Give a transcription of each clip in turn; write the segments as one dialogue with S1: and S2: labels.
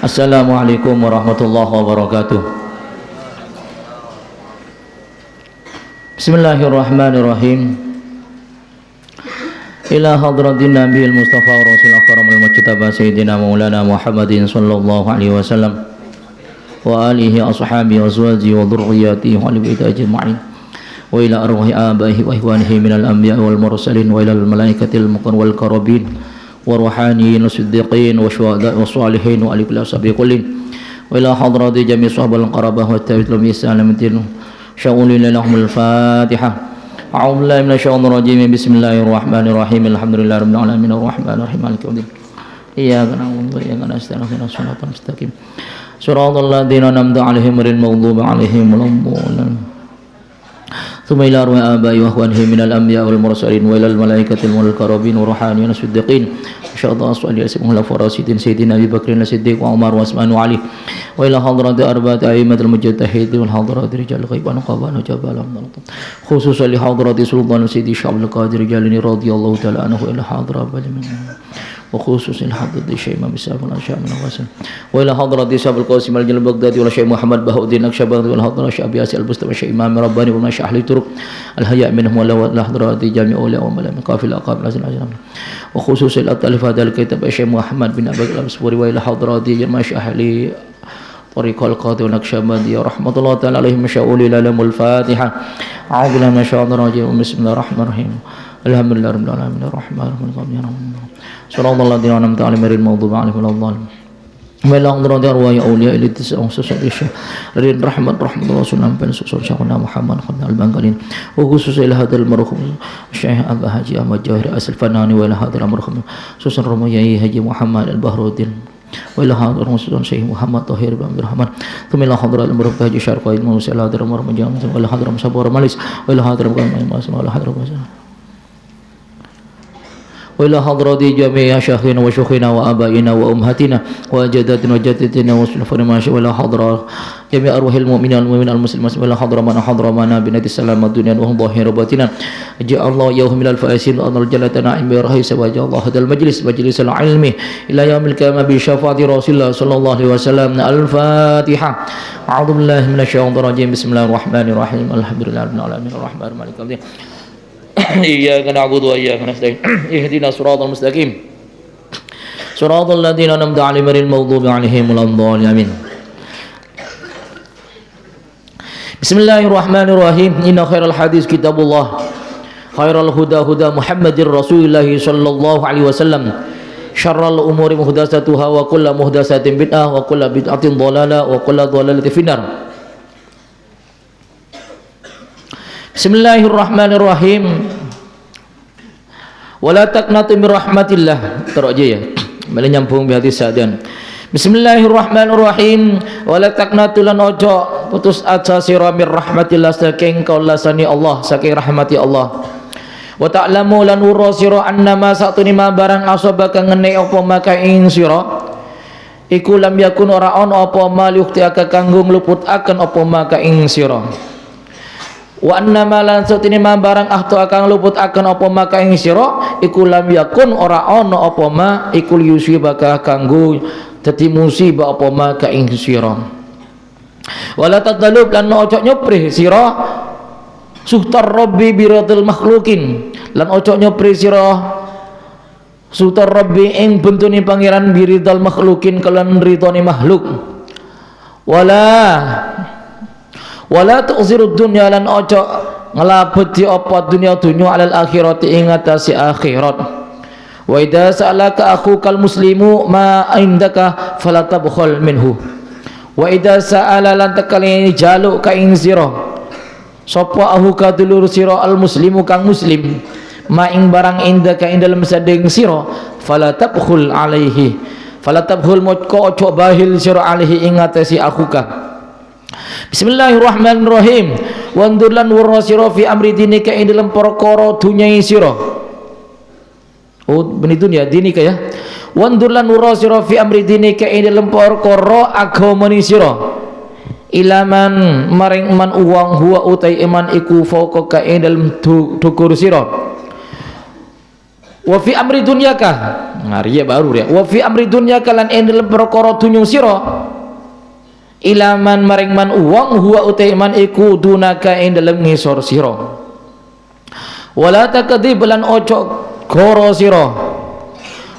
S1: Assalamualaikum warahmatullahi wabarakatuh. Bismillahirrahmanirrahim. Ila hadratin Nabiyil Mustafa wa Rasul Akramul Mujtaba Sayyidina Maulana Muhammadin sallallahu alaihi wasallam wa alihi ashabihi wa azwajihi wa dhurriyyatihi wa ali baiti ajma'in wa ila arwahi abaihi wa ihwanihi minal anbiya'i wal mursalin wa ila al malaikatil muqarrabin wal qarabin wa ruhaniyin wasiddiqin wa syuhada'i wa shalihin wa ali kulli ashabi kullin wa ila hadrati jami' sahabal qarabah wa tabi'in bi salamatin sya'ulil lahumul fatihah. A'udzu billahi minasyaitonir rajim. Bismillahirrahmanirrahim. Alhamdulillahirabbil alamin arrahmanir rahim maliki yaumiddin. Iyyaka na'budu wa iyyaka nasta'in ihdinas siratal mustaqim siratal ladzina an'amta 'alaihim ghairil maghdubi 'alaihim waladdallin. Thumma ila arwahi abai wa ikhwanihi minal anbiya'i wal mursalin wa ilal malaikatil mukarrabin wa ruhaniyin wasiddiqin insyaallah aswali asma'ul farasidin sayyidina Abi Bakrin as-Siddiq wa Umar wa Utsman wa Ali wa ila hadrati arba'ati a'immatil mujtahidin wal hadrati rijal ghaib wa nuqaban wa jabal khususan li hadrati sultan sayyidi Syabul Qadir Jalani radhiyallahu ta'ala anhu ila hadrat وخصوص الحضرة الشيخ إمام السلف والأشياء من الغسل وإلى حضرة شاب القاسم الجل البغدادي والشيخ محمد بهاء الدين النقشبندي والحضرة الشيخ أبي ياسر البستمي الشيخ إمام رباني والمشايخ أهل الطرق الحياء منهم والحضرة جامع أولياء وملائكة من قافلة أقام الأزل وخصوص الأطلاف هذا الكتاب الشيخ محمد بن أبي بكر الأمسبوري وإلى حضرة المشايخ أهل طريق القاضي والنقشبندي ورحمة الله تعالى عليهم شاؤول لهم الفاتحة أعوذ بالله من الشيطان الرجيم بسم الله الرحمن الرحيم الحمد لله رب العالمين الرحمن الرحيم صراط الذين أنعمت عليهم غير المغضوب عليهم ولا الضالين وإلى حضرات أرواح أولياء التسع وخصوصا رحمة الله سنة بن شيخنا محمد خلنا البنغالين وخصوصا إلى هذا المرحوم الشيخ أبا حاجي أحمد جواهر أسل الفناني وإلى هذا المرحوم خصوصا رميي حاجي محمد البحر الدين وإلى هذا المرحوم الشيخ محمد طاهر بن عبد الرحمن ثم إلى حضرات المرحوم حاجي شارقي موسى إلى هذا المرحوم جامع وإلى هذا المصبور ماليس وإلى هذا المرحوم وإلى هذا وإلى حضرات جميع شيخنا وشيوخنا وآبائنا وأمهاتنا وجداتنا وجدتنا وسلفنا وإلى حضرات جميع أرواح المؤمنين والمؤمنين المسلمين وإلى حضر من حضر معنا بنات السلام الدنيا وهم ظاهر باطنا جاء الله يوم من الفائزين وأن الجنة نعيم برئيس وجاء الله هذا المجلس مجلس العلم إلى يوم القيامة بشفاعة رسول الله صلى الله عليه وسلم. الفاتحة. أعوذ بالله من الشيطان الرجيم. بسم الله الرحمن الرحيم. الحمد لله رب العالمين الرحمن الرحيم مالك يوم الدين إياك نعبد وإياك نستعين اهدنا الصراط المستقيم صراط الذين أنعمت عليهم غير المغضوب عليهم ولا الضالين آمين. بسم الله الرحمن الرحيم. إن خير الحديث كتاب الله خير الهدى هدى محمد رسول الله صلى الله عليه وسلم شر الأمور محدثاتها وكل محدثة بدعة وكل بدعة ضلالة وكل ضلالة في النار. Bismillahirrahmanirrahim. Wala taqnatu min rahmatillah. Terus aja ya. Malah nyambung di hati sadian. Bismillahirrahmanirrahim. Wala taqnatu lan ojo putus asa sira min rahmatillah saking kaulasani Allah, saking rahmati Allah. Wa ta'lamu lan ura sira annama satuni ma barang asabaka ngene apa maka ing sira iku lam yakun ora ana apa malukti aka kanggo ngluputaken apa maka ing sira. Wa annama lan satune ma barang ahtu akang luput akan apa maka ing sira iku lam yakun ora ana apa ma iku yusibaka kanggo dadi musibah apa maka ing sira. Wala tadallub lan ojo nyoprih sira suhtar rabbi biradil makhlukin lan ojo nyoprih sira suhtar rabbi ing bentune pangeran biridal makhlukin kelan ridone makhluk. Wala tu'zirud dunya lan ojo ngelabeti apa dunia alal akhirati ing atase akhirat. Wa idza sa'alaka akhukal muslimu ma indaka fala tabkhul minhu. Wa idza sa'ala lan takali jaluk ka ing sira sapa ahuka dulur sira al muslimu kang muslim ma ing barang indaka ing dalem sadeng sira fala tabkhul alaihi fala tabkhul moko ojo bahil sira alaihi ing atase akhuka. Bismillahirrahmanirrahim. Wandur lan wurna sira fi amri dinika ing dalam perkara dunyai sira. Oh, beni dunia dinika ya. Wandur lan wurna sira fi amri dinika ing dalam perkara agamane sira. Ilaman maring man uwang huwa utai iman iku fauqa ka ing dalam dukur sira. Wa fi amri dunyaka, ngari ya baru ya. Wa fi amri dunyaka lan ing dalem perkara dunya sira ilaman maring man uwang huwa utaiman iku dunaka ing dalem ngisor sira. Wala takdzib lan ojo goro sira,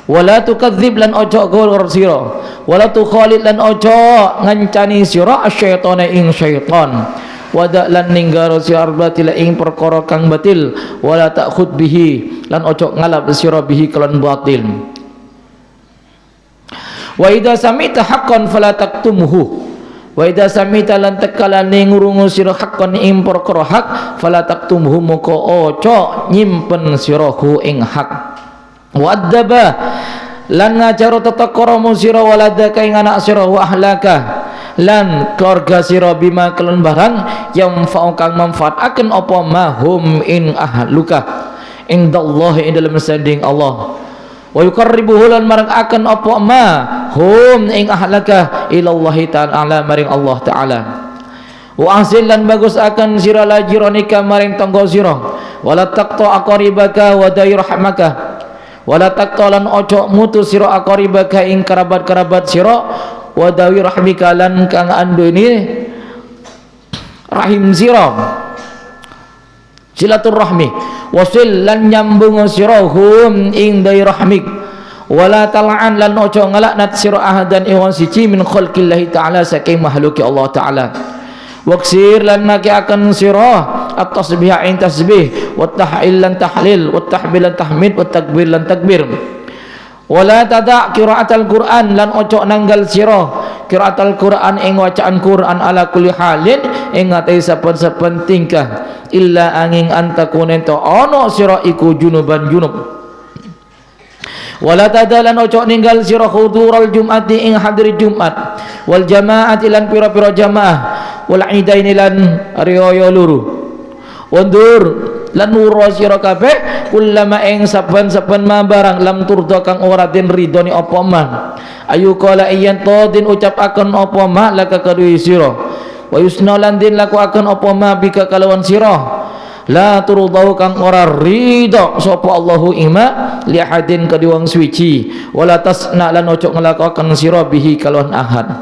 S1: wala tukadzib lan ojo goro sira, wala tukhalid lan ojo ngancani sira asyaitana ing syaitan, wada lan ninggaro sira batil ing perkara kang batil, wala takhud bihi lan ojo ngalap sira bihi kelawan batil. Wa idza samita haqqan fala taktumhu, wa idza samita lan tekalane ngurungu sira haqqan ing perkara hak fala taktumhu moko ojo nyimpen sirahu ing hak. Wa adaba lan ngajaro tata krama sira waladaka ing anak sira wa ahlaka lan keluarga sira bima kelawan barang yang kang manfaataken apa mahum in ahluka indallahi ing dalem sanding Allah. Wa yuqarribuhu lan marang akan apa ma hum ing ahlaka ilallahi ta'ala maring Allah ta'ala. Wa ahsin lan bagus akan sira lajiranika maring tangga sira, wala taqta aqribaka wa dairahmaka, wala taqta lan ojo mutus sira aqribaka ing kerabat-kerabat sira, wa dairahmika lan kang andune rahim sira, silaturrahmi, wasil lan nyambung sira hum ing dairahmik, wala tal'an lan ojo ngalaknat sira ahadan ing siji min khalqillahi ta'ala saking makhluki Allah ta'ala. Waksir lan naki akan sira at-tasbih ing tasbih, wa tahlil lan tahlil, wa tahmid lan tahmid, wa takbir lan takbir. Wala tada' qiraatal Qur'an lan ojo nanggal sira qiraatal Qur'an ing wacaan Qur'an ala kulli halin ing ngatai saben-saben tingkah illa angin antakune to ana sira iku junuban junub. Wala tadalan ojo ninggal sira hudural jum'ati ing hadiri Jumat, wal jamaati lan pira-pira jamaah, wal idaini lan riyo luru, wandur lan nuro sira kabeh kullama ing saben-saben ma barang lam turda kang ora den ridoni apa mah, ayu qala iyan to den ucapaken apa mah laka kadui sira, wa yusna lan den lakuaken apa mah bika kalawan sira, la turudau kang ora ridho sapa Allahu ima li ahadin ka diwang suci, wala tasna lan ojo nglakoaken sira bihi kalawan ahad.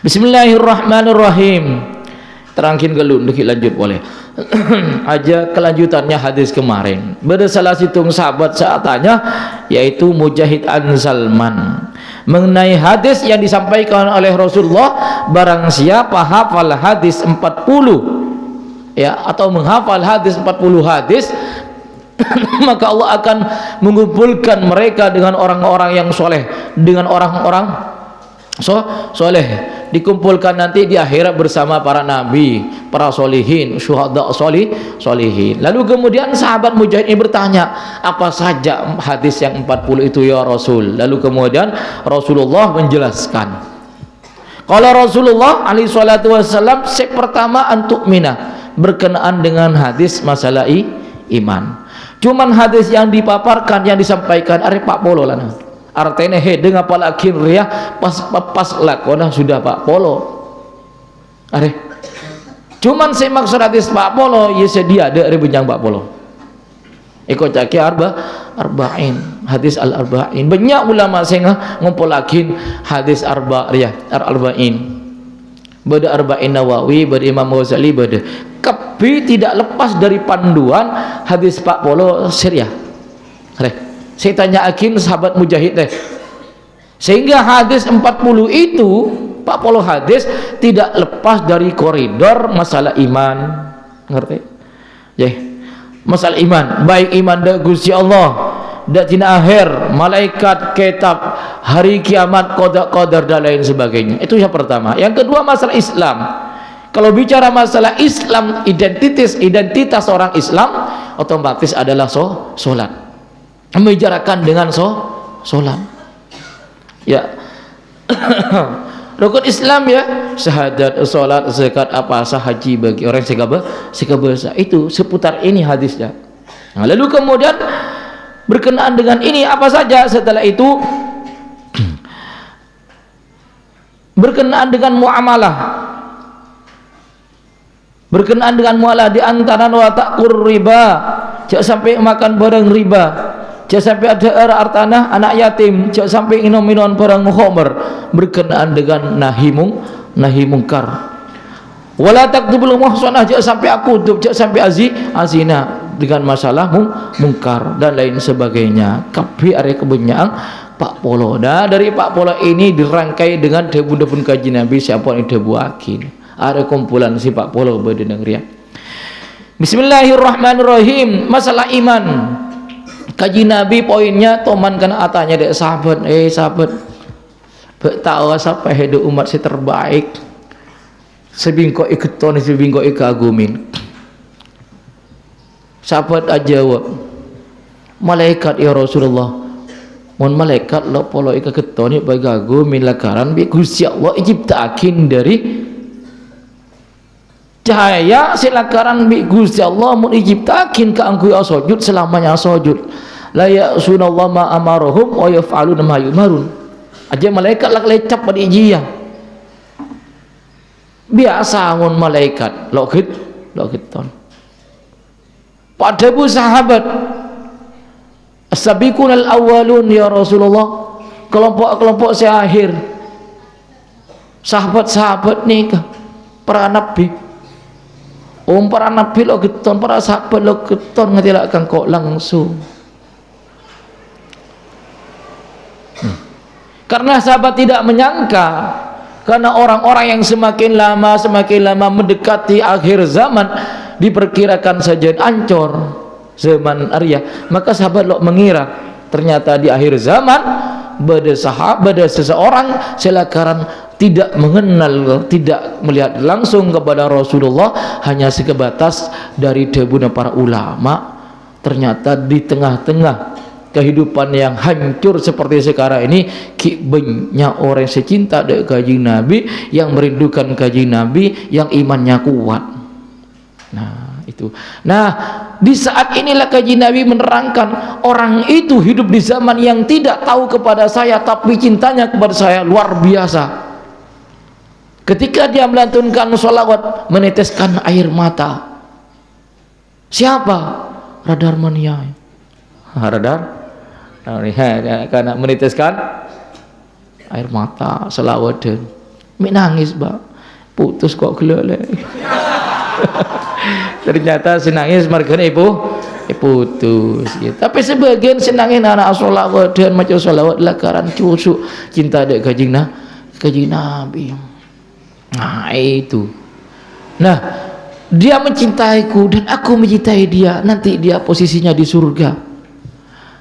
S1: Bismillahirrahmanirrahim. Terangkin gelun dikit lanjut boleh. Aja kelanjutannya hadis kemarin. Beda salah situng sahabat saat tanya yaitu Mujahid an Salman mengenai hadis yang disampaikan oleh Rasulullah, barang siapa hafal hadis 40 ya atau menghafal hadis 40 hadis maka Allah akan mengumpulkan mereka dengan orang-orang yang soleh, dengan orang-orang soleh, dikumpulkan nanti di akhirat bersama para nabi, para solihin, syuhada solihin. Lalu kemudian sahabat Mujahid ini bertanya, apa saja hadis yang 40 itu ya Rasul? Lalu kemudian Rasulullah menjelaskan. Kalau Rasulullah alaihi salatu wassalam pertama antu'mina, berkenaan dengan hadis masalah iman. Cuman hadis yang dipaparkan, yang disampaikan arep Pak Polo lah. Artinya dengan palakin ria pas lakona sudah Pak Polo. Are. Cuman saya maksud hadis Pak Polo, ya sedia ada benjang Pak Polo. Iko caki arba'in, hadis al-arba'in. Banyak ulama saya ngumpulakin hadis arba'in. Bada arba'in Nawawi, bada Imam Ghazali, bada. Tapi tidak lepas dari panduan hadis Pak Polo syariah. Saya tanya akin sahabat Mujahid deh, sehingga hadis 40 itu Pak Polo hadis tidak lepas dari koridor masalah iman, ngerti? Ya, masalah iman, baik iman da Gusti Allah, da tina akhir, malaikat, kitab, hari kiamat, qadar dan lain sebagainya. Itu yang pertama. Yang kedua masalah Islam. Kalau bicara masalah Islam, identitas orang Islam otomatis adalah sholat. Membicarakan dengan sholat ya. Rukun Islam ya, syahadat, sholat, zakat, apa sah, haji bagi orang segabasa. Itu seputar ini hadisnya. Nah, lalu kemudian berkenaan dengan ini apa saja setelah itu berkenaan dengan muamalah, berkenaan dengan muamalah di antara wa ta'kur riba, jangan sampai makan barang riba, Jangan sampai ada hartana anak yatim, jangan sampai minum-minuman barang khamr berkenaan dengan nahi mungkar. Wala taqtubul muhsanah, jangan sampai aku tutup, jangan sampai azina dengan masalah mungkar dan lain sebagainya. Kabeh are kebenyang Pak Polo. Nah, dari Pak Polo ini dirangkai dengan debu-debu kaji Nabi siapa yang debuakin. Ada kumpulan si Pak Polo bade negeri. Bismillahirrahmanirrahim. Masalah iman. Kaji Nabi poinnya toman kana atanya dek sahabat, sahabat. Tahu siapa hidup umat si terbaik. Sebingko iketon, sebingko ikagumin. Sahabat ajawab, malaikat ya Rasulullah. Mun malaikat lo polo ika ketoni bagagu min lakaran bi Gusti Allah ijibtakin dari cahaya silakaran bi Gusti Allah mun ijibtakin ka angku sujud selamanya sujud la ya'sunallahu ma amarohum wa yaf'aluna ma yumarun. Aja malaikat lak lecap pada ijiyah biasa mun malaikat lo keton pada bu sahabat as-sabiqun al-awwalun ya Rasulullah, kelompok-kelompok seakhir sahabat-sahabat nih para nabi para nabi lo keton, para sahabat lo keton ngatilakan kok langsung karena sahabat tidak menyangka, karena orang-orang yang semakin lama mendekati akhir zaman diperkirakan saja ancur zaman Arya, maka sahabat lo mengira ternyata di akhir zaman bada seseorang selakaran tidak mengenal, tidak melihat langsung kepada Rasulullah, hanya sekebatas dari debunya para ulama. Ternyata di tengah-tengah kehidupan yang hancur seperti sekarang ini banyak orang secinta dengan kaji Nabi, yang merindukan kaji Nabi, yang imannya kuat. Nah, di saat inilah kaji Nabi menerangkan orang itu hidup di zaman yang tidak tahu kepada saya, tapi cintanya kepada saya luar biasa. Ketika dia melantunkan sholawat, meneteskan air mata. Siapa? Radar mania. Radar? Karena meneteskan air mata, sholawat dan menangis, Mbak. Putus kok gelelek. Ternyata senangis margane putus gitu. Tapi sebagian senangin anak sholawat dan macam sholawat lakaran cusuk cinta dek kaji Nabi. Nah itu. Nah dia mencintaiku dan aku mencintai dia, nanti dia posisinya di surga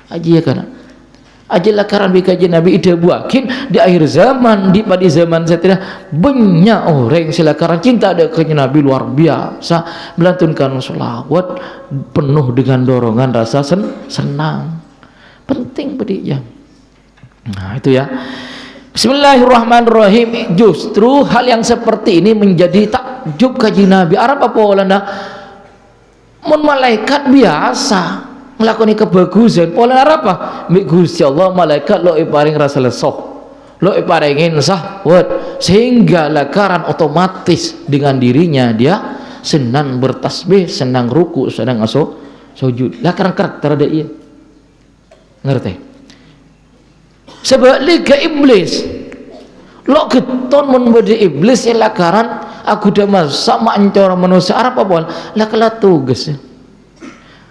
S1: aja ya kan. Aja lakaran bikaji Nabi ide buakin di akhir zaman, di pada zaman setelah banyak orang silakaran cinta ada ke Nabi luar biasa, melantunkan sholawat penuh dengan dorongan rasa senang. Penting pedihnya. Nah itu ya. Bismillahirrahmanirrahim. Justru hal yang seperti ini menjadi takjub kaji Nabi. Arab apa Walanda? Mun malaikat biasa ngelakoni kebagusan, pola apa? Gusti Allah malaikat lo iparing rasa lesoh, lo iparingin sahwat, sehingga lakaran otomatis dengan dirinya dia senang bertasbih, senang ruku, senang sujud. Lakaran karakter ada iya, ngerti? Sebaliknya iblis, lo keton memberi iblis yang lakaran aku dah sama ancora manusia Arab apa? Lakalan tugas.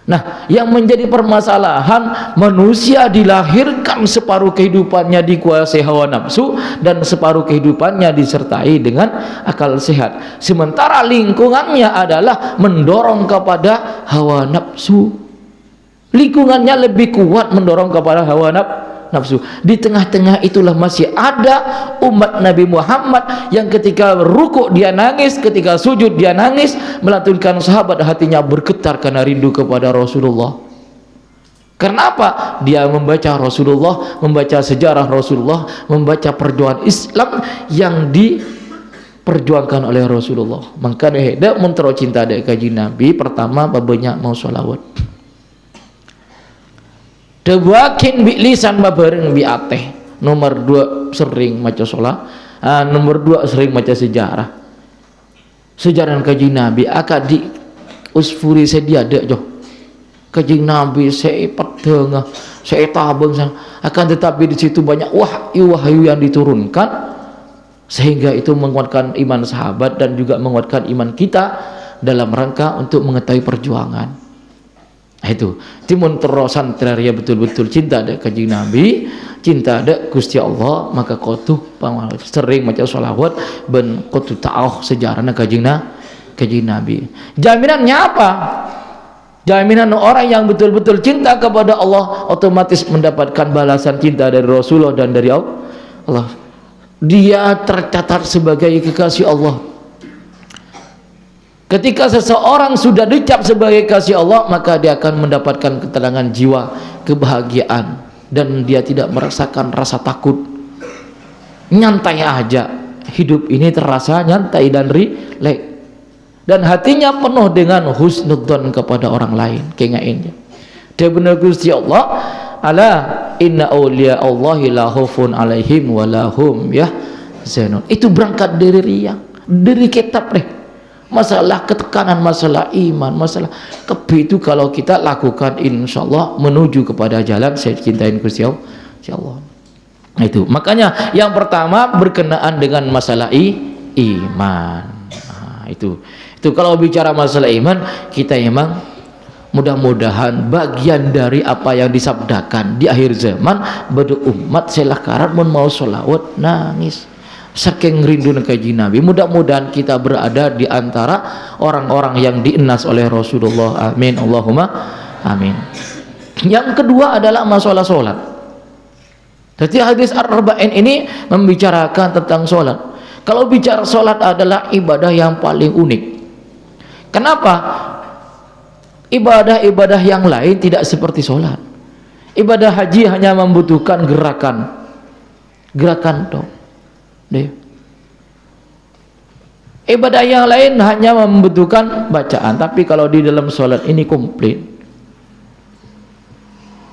S1: Nah, yang menjadi permasalahan manusia dilahirkan separuh kehidupannya dikuasai hawa nafsu dan separuh kehidupannya disertai dengan akal sehat. Sementara lingkungannya adalah mendorong kepada hawa nafsu. Lingkungannya lebih kuat mendorong kepada hawa nafsu. Di tengah-tengah itulah masih ada umat Nabi Muhammad yang ketika rukuk dia nangis, ketika sujud dia nangis, melantunkan sahabat hatinya bergetar karena rindu kepada Rasulullah. Karena apa? Dia membaca Rasulullah, membaca sejarah Rasulullah, membaca perjuangan Islam yang diperjuangkan oleh Rasulullah. Maka dia mentero cinta dari kaji Nabi. Pertama banyak mau sholawat. Dewakin bi lisan babareng bi ateh. Nomor 2 sering maca sholat. Nomor 2 sering maca sejarah. Sejarah kaji Nabi akad di usfuri sedia dek jo. Kanjeng Nabi saya pedeng, saya tabung, akan tetapi di situ banyak wahyu yang diturunkan sehingga itu menguatkan iman sahabat dan juga menguatkan iman kita dalam rangka untuk mengetahui perjuangan. Itu timun terosan teraria betul-betul cinta ada kanjeng Nabi, cinta ada Gusti Allah, maka kotuh sering macam sholawat ben kotuh ta'awh sejarahnya kanjeng Nabi. Jaminannya apa? Jaminan orang yang betul-betul cinta kepada Allah otomatis mendapatkan balasan cinta dari Rasulullah dan dari Allah. Dia tercatat sebagai kekasih Allah. Ketika seseorang sudah dicap sebagai kekasih Allah, maka dia akan mendapatkan ketenangan jiwa, kebahagiaan, dan dia tidak merasakan rasa takut. Nyantai aja, hidup ini terasa nyantai dan rileks. Dan hatinya penuh dengan husnudzon kepada orang lain, kengainnya. Dia benar Gusti Allah, ala inna awliya Allahi la khaufun alaihim wa lahum yahzanun. Itu berangkat dari riang, dari kitab deh. Masalah ketekanan, masalah iman, masalah kebe itu kalau kita lakukan insyaallah menuju kepada jalan saya cintain Gusti Allah. Insyaallah. Itu makanya yang pertama berkenaan dengan masalah iman. Nah, itu kalau bicara masalah iman, kita memang mudah-mudahan bagian dari apa yang disabdakan di akhir zaman pada umat selakaran mun mau sholawat nangis saking rindu kanjeng Nabi. Mudah-mudahan kita berada di antara orang-orang yang dienas oleh Rasulullah. Amin, Allahumma amin. Yang kedua adalah masalah sholat. Jadi hadis Ar-Arba'in ini membicarakan tentang sholat. Kalau bicara sholat adalah ibadah yang paling unik. Kenapa? Ibadah-ibadah yang lain tidak seperti sholat. Ibadah haji hanya membutuhkan gerakan toh. Ibadah yang lain hanya membutuhkan bacaan, tapi kalau di dalam sholat ini komplit.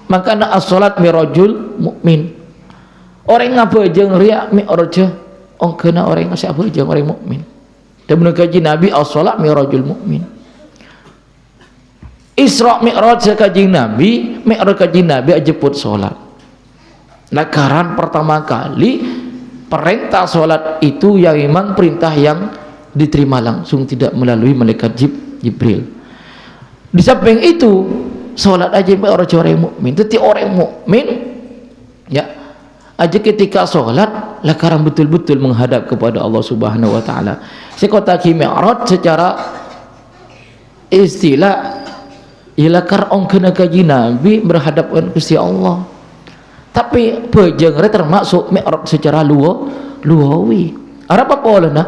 S1: Maka as-sholat mirajul mukmin. Orang ngapa jeung riya mi'raj, ongkeuna orang ngasih apa jeung orang mukmin. Dan menurut kaji Nabi as-sholat mirajul mukmin. Isra mi'raj kaji Nabi, mi'raj kaji Nabi jemput sholat. Lakaran pertama kali perintah sholat itu yang memang perintah yang diterima langsung, tidak melalui malaikat Jibril. Di samping itu sholat aja orang mukmin. Jadi orang mukmin ya aja ketika sholat lakaran betul-betul menghadap kepada Allah Subhanahu wa taala. Sekotaki mi'raj secara istilah ialah karong kena kaji Nabi berhadapan Gusti Allah. Tapi pejengre termasuk mi'raj secara luawi. Arab apa olehna?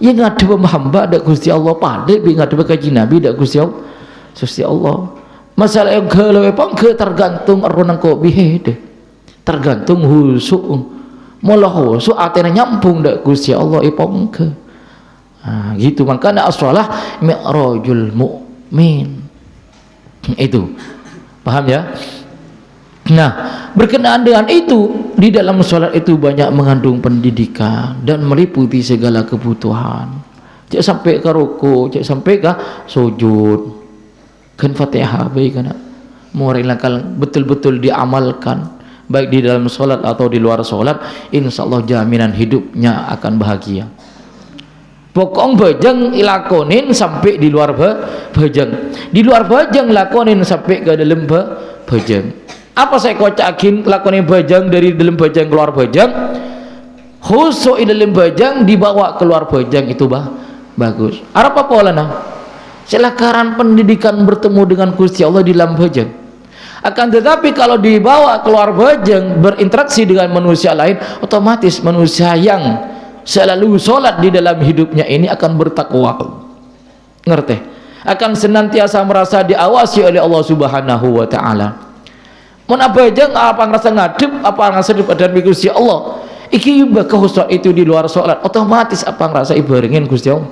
S1: Ya ngadu hamba dak Gusti Allah pade bi ngadu kaji Nabi dak Gusti Allah. Masalah yang kelewe pangke tergantung arunang ko bihede. Tergantung husuk. Molah husuk atena nyampung dak Gusti Allah ipangke. Nah, gitu makanya as-shalah mi'rajul mukmin. Itu. Paham ya? Nah, berkenaan dengan itu, di dalam sholat itu banyak mengandung pendidikan dan meliputi segala kebutuhan. Cek sampai ke ruku, cek sampai ke sujud. Kan Fatihah baik kan? Murilakal betul-betul diamalkan baik di dalam sholat atau di luar sholat, insyaallah jaminan hidupnya akan bahagia. Pokok bajang ilakonin sampai di luar bajang. Di luar bajang lakonin sampai ke dalam bajang. Apa saya kocakin lakonin bajang dari dalam bajang keluar bajang? Khusuk di dalam bajang dibawa keluar bajang itu bagus. Arab apa olana? Selakaran pendidikan bertemu dengan Gusti Allah di dalam bajang. Akan tetapi kalau dibawa keluar bajang berinteraksi dengan manusia lain, otomatis manusia yang selalu sholat di dalam hidupnya ini akan bertakwa. Ngerti? Akan senantiasa merasa diawasi oleh Allah Subhanahu wa taala. Mun apa aja apa ngerasa ngadep, apa ngerasa pada Gusti Allah. Iki khusyuk itu di luar sholat, otomatis apa ngerasa ibaringin Gusti Allah.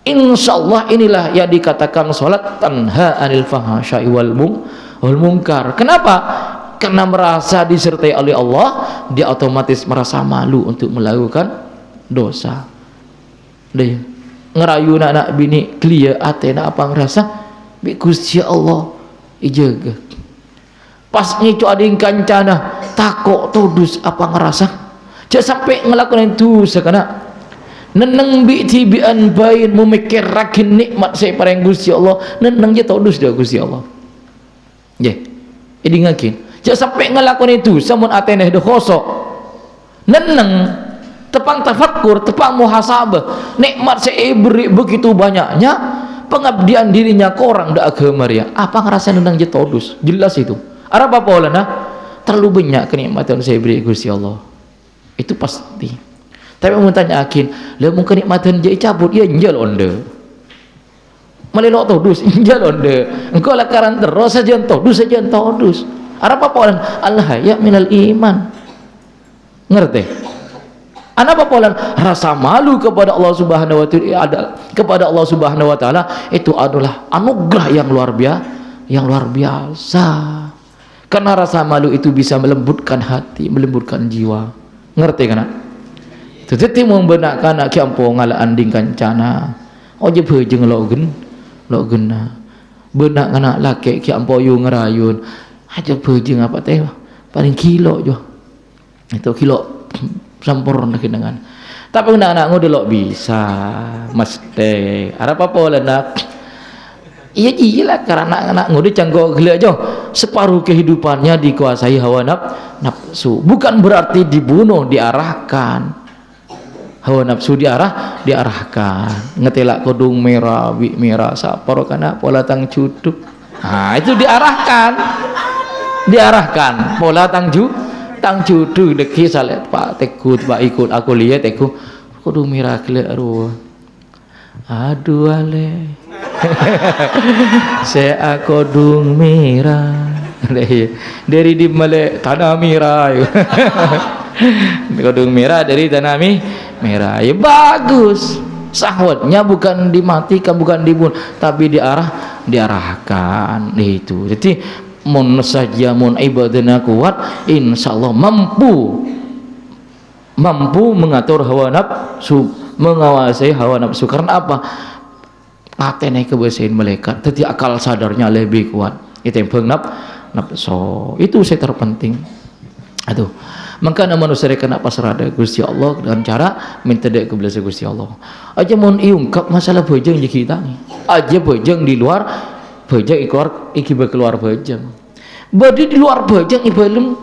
S1: Insyaallah inilah yang dikatakan sholat tanha anil fahsya'i wal munkar. Kenapa? Karena merasa disertai oleh Allah, dia otomatis merasa malu untuk melakukan dosa. Deh, ngerayu anak bini kelia atena apa ngerasa bi Gusti Allah ijaga pas ngicu ading kancana takok todus apa ngerasa jangan sampai ngelakuin itu sekana neneng bi tibian bain memikir rakin nikmat saya pareng Gusti Allah neneng je todus dia Gusti Allah je ini ngakin jangan sampai ngelakuin itu samun ateneh de khosok neneng tepang tafakkur tepang muhasabah nikmat saya beri begitu banyaknya pengabdian dirinya ke orang dak agama ya apa ngerasa neneng je todus jelas itu arah apa olana terlalu banyak kenikmatan saya beri Gusti Allah itu pasti tapi mau tanya akin lah mungkin kenikmatan je cabut ya njal onde melelok todus njal onde engkau lakaran terus saja todus arah apa olana al haya minal iman ngerti ana apa olan rasa malu kepada Allah Subhanahu wa taala kepada Allah Subhanahu wa taala itu adalah anugerah yang luar biasa karena rasa malu itu bisa melembutkan hati melembutkan jiwa ngerti kan tetapi membenarkan ki ampo ngala anding kancana oje beujeng logen benak kana laki ki ampo yu ngerayun aja beujeng apa teh paling kilo jo itu kilo sempurna dengan tapi anak-anak ngodelok bisa mesti ada apa pola nak iya lah karena anak-anak ngode canggok gila aja separuh kehidupannya dikuasai hawa nafsu bukan berarti dibunuh diarahkan hawa nafsu diarahkan ngetelak kodung merah wi merah saparo kana pola tang cuduk nah itu diarahkan pola tang judu deki salet pak tekut pak ikut aku lihat aku kodung merah gila aduh ale saya kodung merah dari di male tanah merah kodung merah dari tanah merah ya bagus sahwatnya bukan dimatikan bukan dibunuh tapi diarahkan itu jadi mun saja mun ibadahnya kuat insyaallah mampu mengatur hawa nafsu mengawasi hawa nafsu karena apa patene kebesain malaikat jadi akal sadarnya lebih kuat itu yang nafsu itu saya terpenting aduh makanya manusia kena pasrah ada Gusti Allah dengan cara minta dek kebelas Gusti Allah aja mun iungkap masalah bojeng di kita nih aja bojeng di luar bojeng ikiba keluar bojeng badi di luar bojeng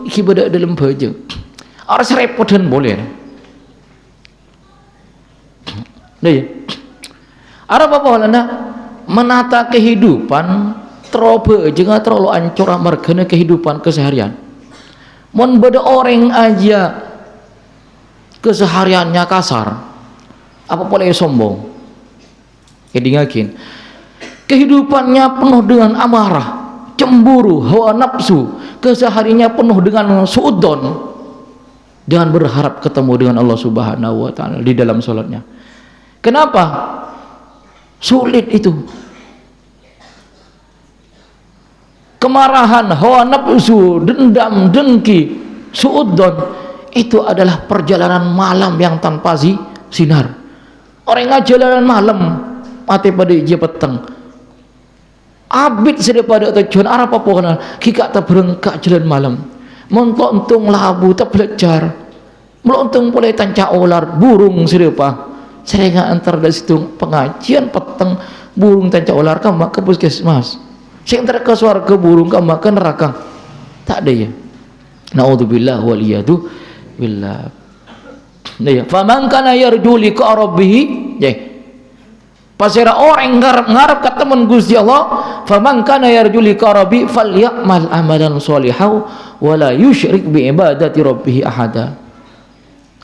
S1: ikiba dalam bojeng harus repot dan boleh nah ya ada apa halana menata kehidupan terlalu bojeng terlalu ancur margana kehidupan keseharian mun beda orang aja kesehariannya kasar apa boleh sombong kedingakin kehidupannya penuh dengan amarah cemburu hawa nafsu kesehariannya penuh dengan suudon jangan berharap ketemu dengan Allah Subhanahu wa taala di dalam salatnya kenapa sulit itu kemarahan hawa nafsu dendam dengki suudon itu adalah perjalanan malam yang tanpa sinar orang ngajalanan malam mati pada ija peteng abid sedaripada tujuan arah apa pokoknya kika tak berengkak jalan malam mentontung labu tak belajar melontung boleh tancak ular burung sedapa seringan antar dari situ pengajian peteng burung tancak ular kamu ke puskesmas sing ke surga burung kamu ke neraka tak ada ya naudzubillah waliyadu billah nah ya faman kana yarju liqa rabbih ya pasira orang ngarep ketemu Gusti Allah faman kana yarju liqa rabbi falyamal amalan sholihan wala yusyrik bi ibadati rabbih ahada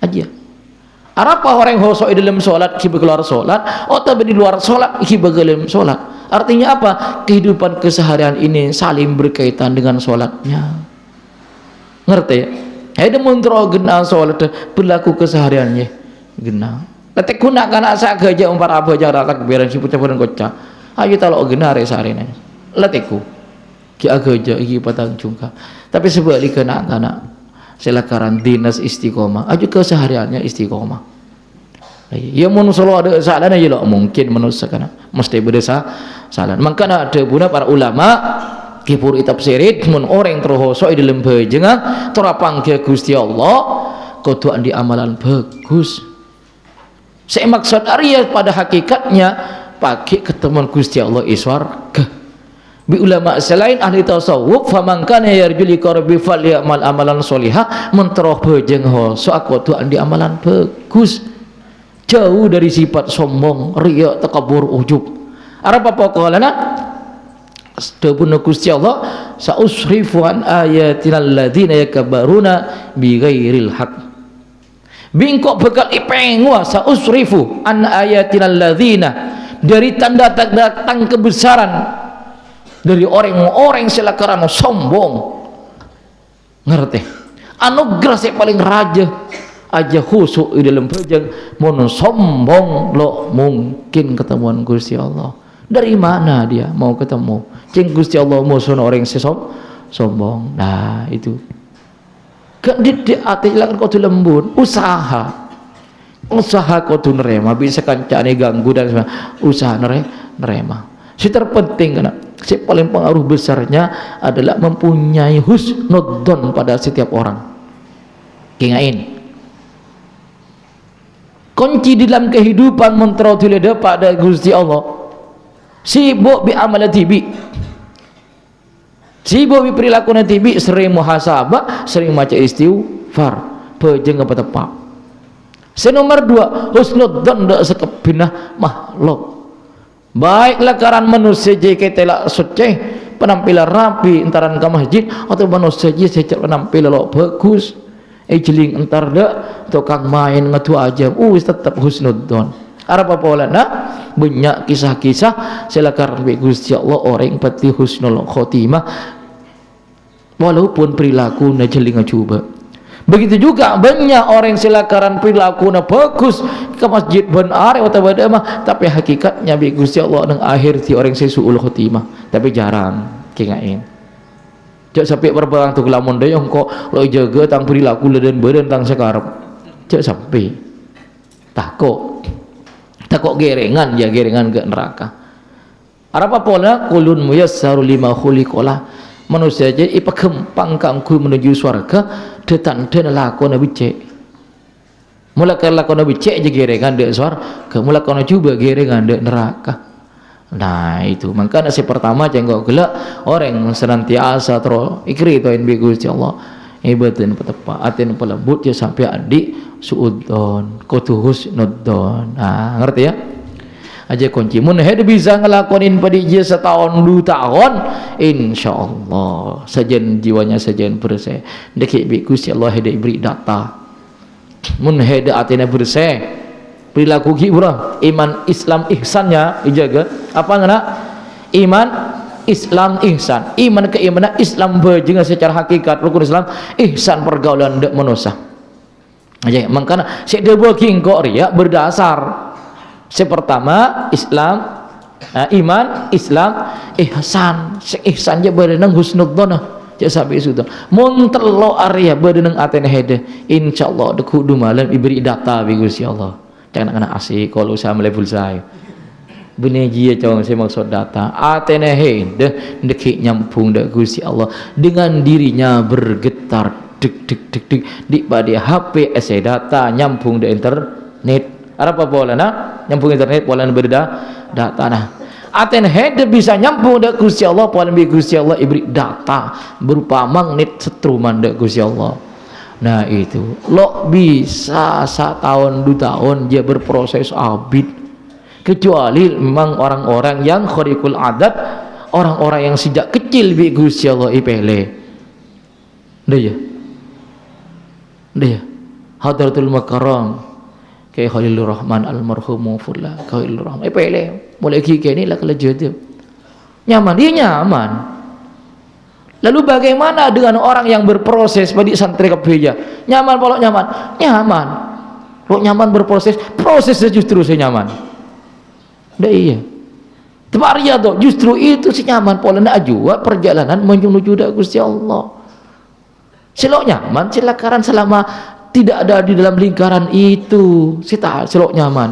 S1: aja apa orang hosok di dalam solat kiba keluar solat atau di luar solat kiba dalam solat artinya apa kehidupan keseharian ini saling berkaitan dengan solatnya ngerti ya ada muntro gena solat berlaku kesehariannya gena letek gunakan asa gaja umpar apa aja ratak biaran si putih pun kocak ayo talok gena resarene letekku ki agaja iki patang jungka tapi sebaliknya anak selakaran dinas istiqomah aja kesehariannya istiqomah ya mun solo ada salan aja lo mungkin manusia kana mesti berdesa salan makanya ada guna para ulama kipur tafsirit mun orang terhosok di dalam bejengan terapang ke Gusti Allah kudu di amalan bagus. Saya maksud Arya pada hakikatnya pakai ketemuan Gusti Allah iswarga. Bi ulama selain ahli tasawuf faman kana yarju liqa rabbi falyamal amalan sholihah menteroh bejeng hoso aku tuh andi amalan bagus jauh dari sifat sombong riya takabur ujub arapa pokokna astagfirullah Gusti Allah sausrifu an ayatil ladzina yakbaruna bi ghairil haq bingkok bekal ipengwa sausrifu an ayatil ladzina dari tanda-tanda kebesaran dari orang-orang selakaran sombong ngerti anugerah saya paling raja aja khusuk di dalam bejeng mun sombong lo mungkin ketemuan Gusti Allah dari mana dia mau ketemu cing Gusti Allah musuh orang sombong nah itu kan di ati lakan kau tu lembut usaha kau tu nerema bisa kancane ganggu dan usaha nerema si terpenting kan si paling pengaruh besarnya adalah mempunyai husnudzon pada setiap orang. Kingain kunci di dalam kehidupan menterotuleda pada Gusti Allah sibuk bi amal tibi sibuk bi perilaku tibi sering muhasabah sering maca istighfar bejeng apa tepak senomor 2 husnudzon dak sekepinah makhluk baiklah karan manusia jika telak suci penampilan rapi entaran ke masjid atau manusia jika penampilan lo bagus jeling entar dak tukang main ngatu aja tetap husnudzon apa pola nak banyak kisah-kisah silakan bi Gusti Allah orang pati husnul khotimah walaupun perilaku na jeling coba begitu juga banyak orang silakaran perilakunya bagus ke masjid benar atau mah tapi hakikatnya bi Gusti Allah nang akhir ti orang sesuul khotimah tapi jarang kingain cek sampai berperang tu lamun dayong kok lo jaga tang perilaku dan badan tang sekarang cek sampai takut gerengan ya gerengan ke neraka apa pola kulun muyassaru lima khuliqalah manusia aja ipakempang kangku menuju surga detan dan lakon bicek mula kan lakon bicek aja gerengan dek surga mula kan coba gerengan dek neraka nah itu makanya si pertama jenggok gelak orang senantiasa terus ikri toin bi Gusti Allah ibatin petepa atin pelembut ya sampai adik suudon kutuhus nudon nah ngerti ya aja kunci mun hed bisa ngelakonin pada dia setahun 2 tahun insyaallah sajen jiwanya sajen bersih deki bi Gusti Allah hede beri data mun hed atina bersih perilaku kibra iman Islam ihsannya dijaga apa ngana iman Islam ihsan iman keimanan Islam bejengan secara hakikat rukun Islam ihsan pergaulan dek manusia aja makanya sik de booking kok riya berdasar pertama Islam iman Islam ihsan ihsan je berenang husnudzon cek sampai sudah mun telo area berenang atene hede insyaallah de kudu malam iberi data bi Gusti Allah jangan kena asik kalau usaha level saya bener dia cong saya maksud data atene hede deki nyampung de Gusti Allah dengan dirinya bergetar dek dek dek dek di pada HP ese data nyampung de internet apa pola nak nyambung internet pola berbeda data nah aten head bisa nyambung dak Gusti Allah pola bi Gusti Allah ibri data berupa magnet setruman dak Gusti Allah nah itu lo bisa 1 tahun 2 tahun dia berproses abid kecuali memang orang-orang yang khariqul adat orang-orang yang sejak kecil bi Gusti Allah ipele dia hadratul makaram kayak Khalilur Rahman almarhum fulla Khalilur Rahman pele mulai kiki ni lah kelejut dia nyaman dia nyaman lalu bagaimana dengan orang yang berproses pada santri kepeja nyaman kalau nyaman kalau nyaman berproses prosesnya justru saya nyaman dah iya tebar ya tuh justru itu si nyaman pola nak juga perjalanan menuju dak Gusti Allah silok nyaman silakaran selama tidak ada di dalam lingkaran itu sita selok nyaman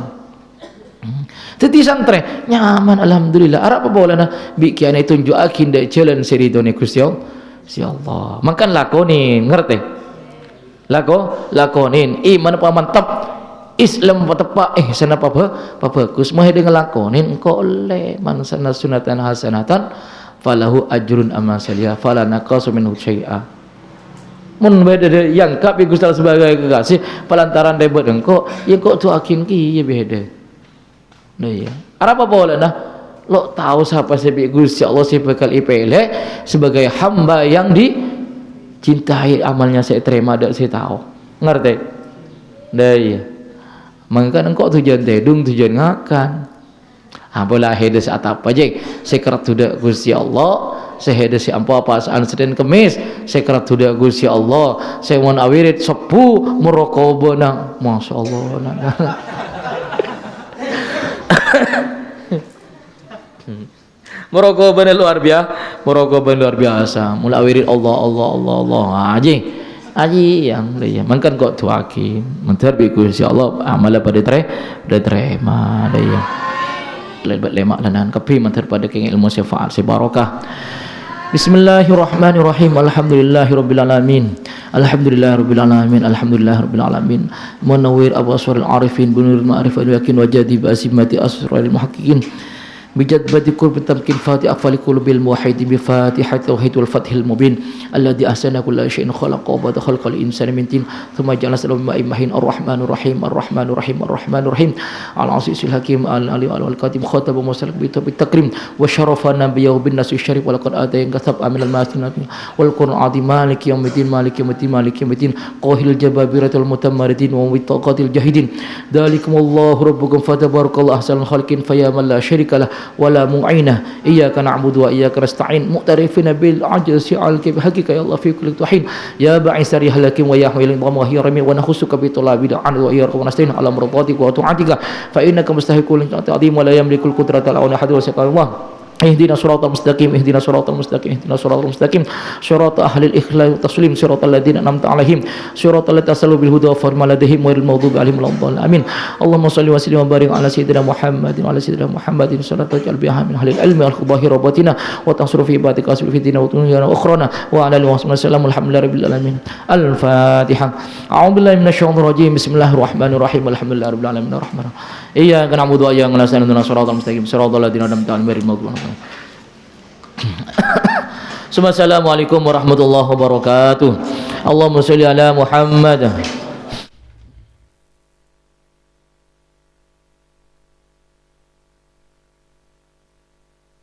S1: Teti santre nyaman alhamdulillah. Arab apa boleh na bi kiana tunjuk akin dak jalan seridone Gusti Allah. Si Allah. Makan lakonin, ngerti? Lakonin. Iman apa mantap. Islam apa tepak sana apa bagus mah dengan lakonin engkau oleh man sana sunatan hasanatan falahu ajrun amma salih fala naqasu minhu syai'a. Mun beda yang kap Gusti Allah sebagai kekasih pelantaran debat engkau ya kok tu akin ki ya beda. Nah ya. Apa boleh nah lo tahu siapa sebi Gusti Allah bakal ipele sebagai hamba yang dicintai amalnya saya terima dak saya tahu. Ngerti? Nah ya. Maka engkau tujuan tedung tujuan ngakan bola hedes atap aja sekerat sudah Gusti Allah sehedes ampo apa saan Senin Kemis sekerat sudah Gusti Allah saya mau awirit sepuh muraqabah Masya Allah muraqabah luar biasa mulai awirit Allah aja aji yang dia makan kok tuaki mentar biku insyaallah amal pada terima dia lebat lemak lanan kapi mentar pada keng ilmu syafaat si barakah. Bismillahirrahmanirrahim. Alhamdulillahirabbil alamin. Alhamdulillahirabbil alamin. Alhamdulillahirabbil alamin. Munawwir abasaril arifin bunuril ma'rifat yakin wajadi bi asimati asraril muhaqqiqin بجذبة قرب تمكين فاتح أفعال قلوب الموحد بفاتحة التوحيد والفتح المبين الذي أحسن كل شيء خلق وبدأ خلق الإنسان من طين ثم جعل سلام ماء مهين الرحمن الرحيم العزيز الحكيم العلي القديم خاطب ومسلك بالتكريم وشرفنا بيه بالناس الشريف ولقد آتينا كتب من الماتين والقرآن العظيم مالك يوم الدين قاهر الجبابرة المتمردين ومطاقات الجاهدين ذلكم الله ربكم فتبارك الله أحسن الخالقين فيا من لا شريك له ولا معينه إياك نعبد وإياك نستعين مؤترفين بالعجز حقك يا الله في كل حين يا باعث ريح الحكيم ويا حويل النظام وهي رمي ونخصك بطلاب العن وإياك ونستعين على مرضاتك وطاعتك فإنك مستحق العظيم ولا يملك القدرة العون أحد وسقى الله اهدنا صراط المستقيم صراط أهل الإخلاص والتسليم صراط الذين أنعمت عليهم صراط الذين تصلوا بالهدى وفرما لديهم غير المغضوب عليهم ولا الضالين آمين اللهم صل وسلم وبارك على سيدنا محمد صلاة تجعل بها من أهل العلم والظاهر وباطنا وتنصر في عبادك في ديننا ودنيانا وأخرانا وعلى آله وصحبه وسلم والحمد لله رب العالمين. الفاتحة. أعوذ بالله من الشيطان الرجيم. بسم الله الرحمن الرحيم. الحمد لله رب العالمين الرحمن الرحيم. إياك نعبد وإياك نستعين اهدنا الصراط المستقيم صراط الذين أنعمت عليهم غير المغضوب عليهم. Assalamualaikum warahmatullahi wabarakatuh. Allahumma sholli ala Muhammad